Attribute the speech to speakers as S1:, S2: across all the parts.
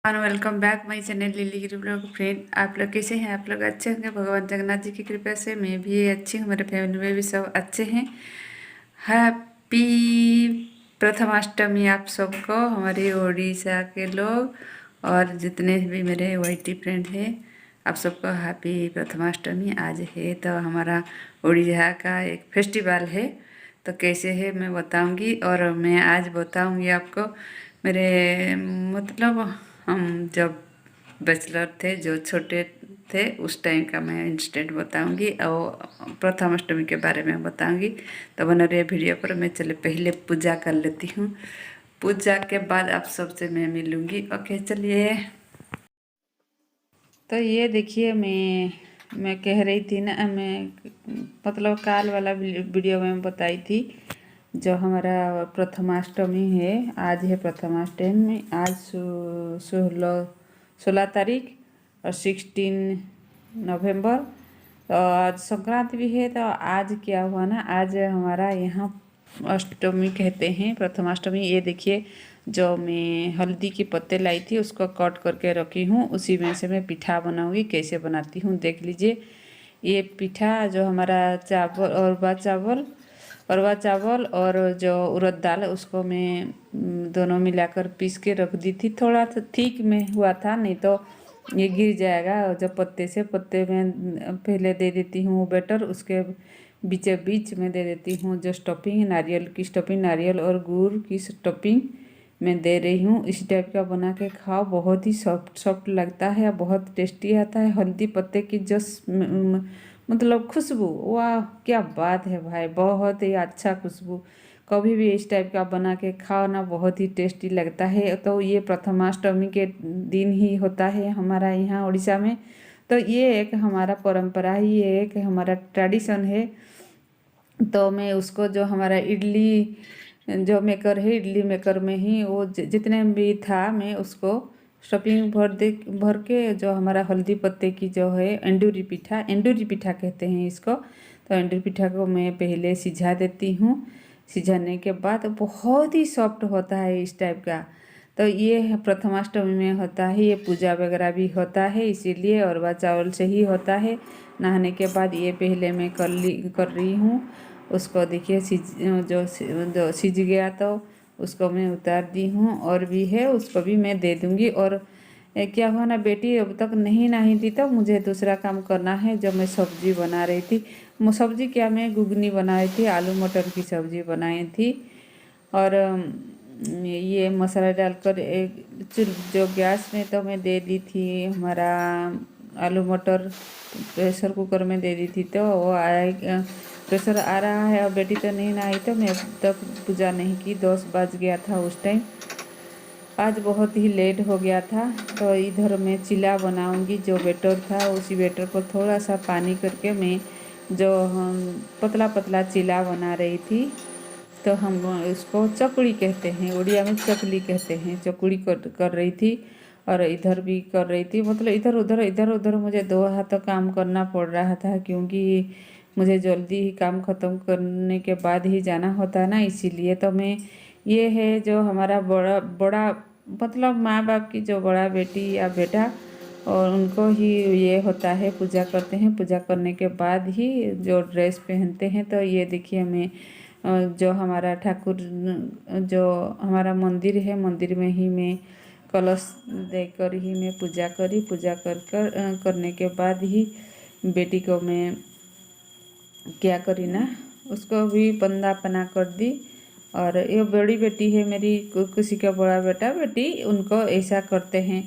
S1: Welcome back my channel lily Giri blog. Friend, आप लोग कैसे हैं? आप लोग अच्छे होंगे भगवान जगन्नाथ जी की कृपा से। मैं भी अच्छी हूँ, मेरे फैमिली में भी सब अच्छे हैं। हैप्पी प्रथमाष्टमी आप सबको, हमारे उड़ीसा के लोग और जितने भी मेरे वाईटी फ्रेंड हैं, आप सबको हैप्पी प्रथमाष्टमी। आज है तो हमारा उड़ीसा का एक फेस्टिवल है, तो कैसे है मैं बताऊंगी। और मैं आज बताऊंगी आपको मेरे मतलब हम जब बैचलर थे, जो छोटे थे उस टाइम का मैं इंसिडेंट बताऊंगी और प्रथमाष्टमी के बारे में बताऊंगी। तो बना रहे वीडियो पर। मैं चले पहले पूजा कर लेती हूँ, पूजा के बाद आप सबसे मैं मिलूंगी। ओके चलिए। तो ये देखिए, मैं कह रही थी ना, मैं मतलब काल वाला वीडियो में बताई थी जो हमारा प्रथमाष्टमी है। आज है प्रथमाष्टमी। आज 16 तारीख और 16 नवंबर। तो आज संक्रांति भी है। तो आज क्या हुआ ना, आज हमारा यहाँ अष्टमी कहते हैं, प्रथमाष्टमी। ये देखिए, जो मैं हल्दी के पत्ते लाई थी उसको कट करके रखी हूँ, उसी में से मैं पिठा बनाऊंगी। कैसे बनाती हूँ देख लीजिए। ये पिठा जो हमारा चावल, अरवा चावल और जो उड़द दाल, उसको मैं दोनों मिलाकर पीस के रख दी थी। थोड़ा सा ठीक में हुआ था, नहीं तो ये गिर जाएगा। जब पत्ते में पहले दे देती हूँ बैटर, उसके बीच में दे देती हूँ जो स्टफिंग, नारियल की स्टफिंग, नारियल और गुड़ की स्टफिंग मैं दे रही हूँ। इस टाइप का बना के खाओ, बहुत ही सॉफ्ट सॉफ्ट लगता है, बहुत टेस्टी आता है। हल्दी पत्ते की जो मतलब खुशबू, वाह क्या बात है भाई, बहुत ही अच्छा खुशबू। कभी भी इस टाइप का बना के खाओ ना, बहुत ही टेस्टी लगता है। तो ये प्रथमाष्टमी के दिन ही होता है हमारा यहाँ उड़ीसा में। तो ये एक हमारा परंपरा ही, ये एक हमारा ट्रेडिशन है। तो मैं उसको, जो हमारा इडली जो मेकर है, इडली मेकर में ही वो जितने भी था, मैं उसको स्टफिंग भर के, जो हमारा हल्दी पत्ते की जो है एंडूरी पिठा कहते हैं इसको। तो एंडूरी पिठा को मैं पहले सिझा देती हूँ। सिझाने के बाद बहुत ही सॉफ्ट होता है इस टाइप का। तो ये प्रथमाष्टमी में होता है, ये पूजा वगैरह भी होता है इसीलिए, और वह चावल से ही होता है। नहाने के बाद ये पहले मैं कर रही हूँ। उसको देखिए जो सिज गया तो उसको मैं उतार दी हूँ, और भी है उसको भी मैं दे दूँगी। और क्या हुआ ना, बेटी अब तक नहीं नहाई थी, तो मुझे दूसरा काम करना है। जब मैं सब्जी बना रही थी, सब्जी क्या, मैं घुगनी बनाई थी, आलू मटर की सब्जी बनाई थी। और ये मसाला डालकर एक जो गैस में तो मैं दे दी थी हमारा आलू मटर, प्रेशर कुकर में दे दी थी। तो वो आया, प्रेशर आ रहा है। और बेटी तो नहीं आई, तो मैं अब तक पूजा नहीं की। 10 बज गया था उस टाइम, आज बहुत ही लेट हो गया था। तो इधर मैं चिला बनाऊंगी। जो बैटर था, उसी बैटर को थोड़ा सा पानी करके मैं जो हम पतला पतला चिला बना रही थी। तो हम उसको चकड़ी कहते हैं, उड़िया में चकली कहते हैं। चकड़ी कर रही थी, और इधर भी कर रही थी। मतलब इधर उधर मुझे दो हाथ काम करना पड़ रहा था, क्योंकि मुझे जल्दी ही काम ख़त्म करने के बाद ही जाना होता है ना, इसीलिए। तो मैं, ये है जो हमारा बड़ा बड़ा मतलब माँ बाप की जो बड़ा बेटी या बेटा, और उनको ही ये होता है, पूजा करते हैं। पूजा करने के बाद ही जो ड्रेस पहनते हैं। तो ये देखिए, मैं जो हमारा ठाकुर, जो हमारा मंदिर है, मंदिर में ही मैं कलश देकर ही मैं पूजा करी। पूजा करने के बाद ही बेटी को मैं क्या करी ना, उसको भी बंदा पना कर दी। और ये बड़ी बेटी है मेरी, किसी का बड़ा बेटा बेटी, उनको ऐसा करते हैं।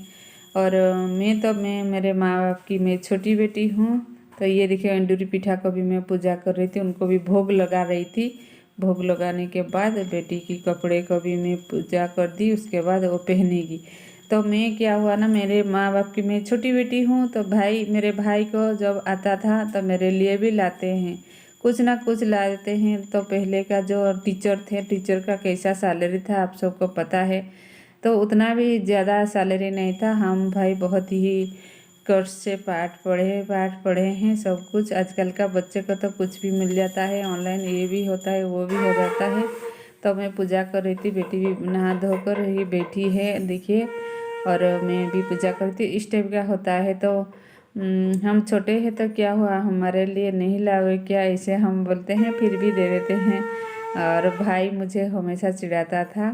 S1: और मैं मेरे माँ बाप की मैं छोटी बेटी हूँ। तो ये देखिए, एंडूरी पिठा को भी मैं पूजा कर रही थी, उनको भी भोग लगा रही थी। भोग लगाने के बाद बेटी की कपड़े को भी मैं पूजा कर दी, उसके बाद वो पहनेगी। तो मैं क्या हुआ ना, मेरे माँ बाप की मैं छोटी बेटी हूँ। तो मेरे भाई को जब आता था तो मेरे लिए भी लाते हैं, कुछ ना कुछ लाते हैं। तो पहले का जो टीचर थे, टीचर का कैसा सैलरी था आप सबको पता है। तो उतना भी ज़्यादा सैलरी नहीं था। हम भाई बहुत ही कष्ट से पाठ पढ़े हैं सब कुछ। आजकल का बच्चे को तो कुछ भी मिल जाता है ऑनलाइन, ये भी होता है वो भी हो जाता है। तो मैं पूजा कर रही थी, बेटी भी नहा धोकर ही बैठी है देखिए। और मैं भी पूजा करती हूँ। इस टाइप का होता है। तो हम छोटे हैं तो क्या हुआ, हमारे लिए नहीं लाओगे क्या, ऐसे हम बोलते हैं, फिर भी दे देते हैं। और भाई मुझे हमेशा चिढ़ाता था,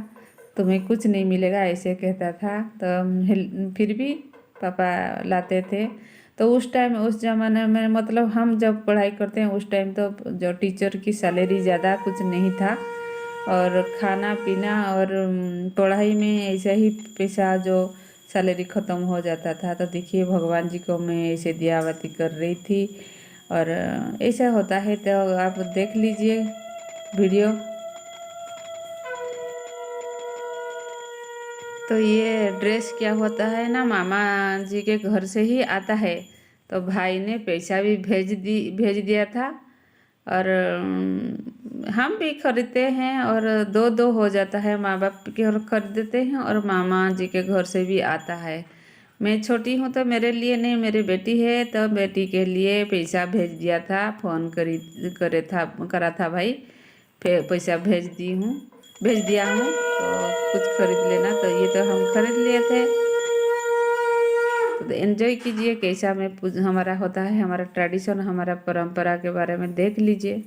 S1: तुम्हें कुछ नहीं मिलेगा ऐसे कहता था। तो फिर भी पापा लाते थे। तो उस टाइम, उस ज़माने में, मतलब हम जब पढ़ाई करते हैं उस टाइम, तो जो टीचर की सैलरी ज़्यादा कुछ नहीं था, और खाना पीना और पढ़ाई में ऐसा ही पैसा जो सैलरी ख़त्म हो जाता था। तो देखिए भगवान जी को मैं ऐसे दियावती कर रही थी, और ऐसा होता है। तो आप देख लीजिए वीडियो। तो ये ड्रेस क्या होता है ना, मामा जी के घर से ही आता है। तो भाई ने पैसा भी भेज दिया था। और हम भी खरीदते हैं, और दो दो हो जाता है, माँ बाप के घर खरीदते हैं और मामा जी के घर से भी आता है। मैं छोटी हूँ तो मेरे लिए नहीं, मेरी बेटी है तो बेटी के लिए पैसा भेज दिया था, फ़ोन करा था भाई, फिर पैसा भेज दिया हूँ, तो कुछ खरीद लेना। तो ये तो हम खरीद लिए थे। तो एंजॉय कीजिए कैसा में हमारा होता है, हमारा ट्रेडिशन, हमारा परंपरा के बारे में देख लीजिए।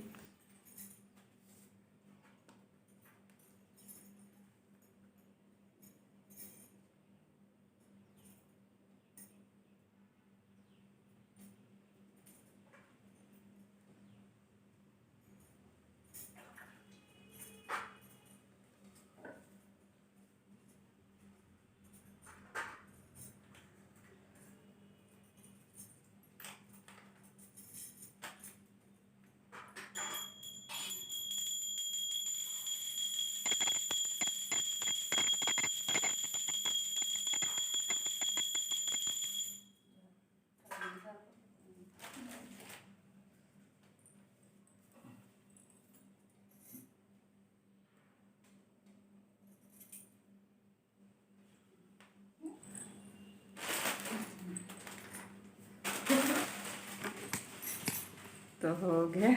S1: तो हो गया।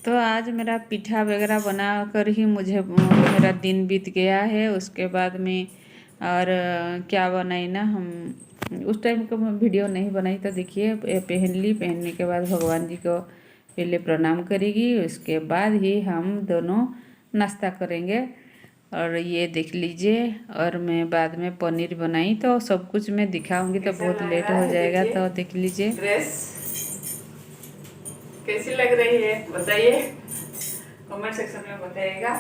S1: तो आज मेरा पीठा वगैरह बना कर ही मेरा दिन बीत गया है। उसके बाद में और क्या बनाई ना, हम उस टाइम को मैं वीडियो नहीं बनाई। तो देखिए पहनने के बाद भगवान जी को पहले प्रणाम करेगी, उसके बाद ही हम दोनों नाश्ता करेंगे। और ये देख लीजिए। और मैं बाद में पनीर बनाई, तो सब कुछ मैं दिखाऊंगी तो बहुत लेट हो जाएगा। तो देख लीजिए ड्रेस कैसी लग रही है, बताइए, कमेंट सेक्शन में बताइएगा।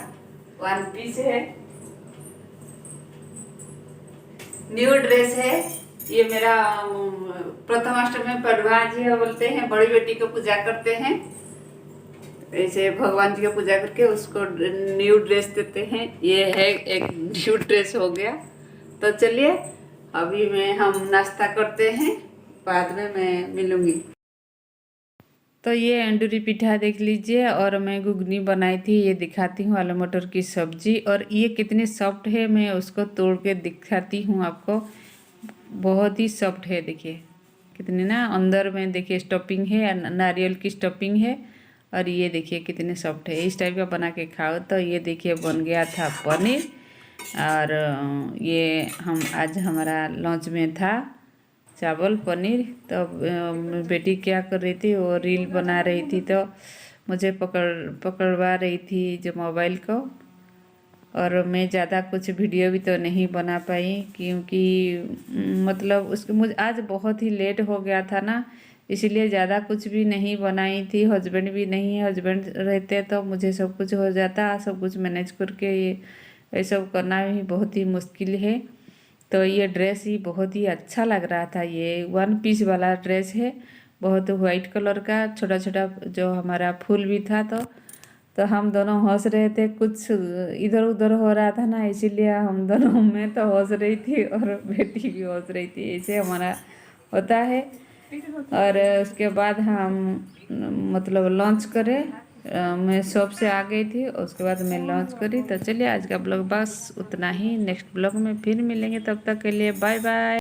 S1: वन पीस है, न्यू ड्रेस है। ये मेरा प्रथमाष्टमी में पढ़वा जी है, बोलते हैं बड़ी बेटी को पूजा करते हैं, ऐसे भगवान जी की पूजा करके उसको न्यू ड्रेस देते हैं। ये है एक न्यू ड्रेस हो गया। तो चलिए अभी हम नाश्ता करते हैं, बाद में मैं मिलूंगी। तो ये अंडूरी पिठा देख लीजिए, और मैं घुगनी बनाई थी, ये दिखाती हूँ, आलू मटर की सब्जी। और ये कितनी सॉफ्ट है, मैं उसको तोड़ के दिखाती हूँ आपको। बहुत ही सॉफ्ट है, देखिए कितनी ना, अंदर में देखिए स्टफिंग है, नारियल की स्टफिंग है। और ये देखिए कितने सॉफ्ट है, इस टाइप का बना के खाओ। तो ये देखिए बन गया था पनीर। और ये आज हमारा लंच में था चावल पनीर। तो बेटी क्या कर रही थी, वो रील बना रही थी, तो मुझे पकड़वा रही थी जो मोबाइल को। और मैं ज़्यादा कुछ वीडियो भी तो नहीं बना पाई, क्योंकि मतलब उसके मुझे आज बहुत ही लेट हो गया था ना, इसलिए ज़्यादा कुछ भी नहीं बनाई थी। हस्बैंड भी नहीं है, हस्बैंड रहते तो मुझे सब कुछ हो जाता, सब कुछ मैनेज करके ये सब करना भी बहुत ही मुश्किल है। तो ये ड्रेस ही बहुत ही अच्छा लग रहा था, ये वन पीस वाला ड्रेस है, बहुत वाइट कलर का, छोटा छोटा जो हमारा फूल भी था। तो हम दोनों हंस रहे थे, कुछ इधर उधर हो रहा था ना, इसीलिए हम दोनों, मैं तो हंस रही थी और बेटी भी हंस रही थी, ऐसे हमारा होता है। और उसके बाद हम मतलब लंच करें, मैं शॉप से आ गई थी, उसके बाद मैं लंच करी। तो चलिए आज का ब्लॉग बस उतना ही, नेक्स्ट ब्लॉग में फिर मिलेंगे, तब तक के लिए बाय बाय।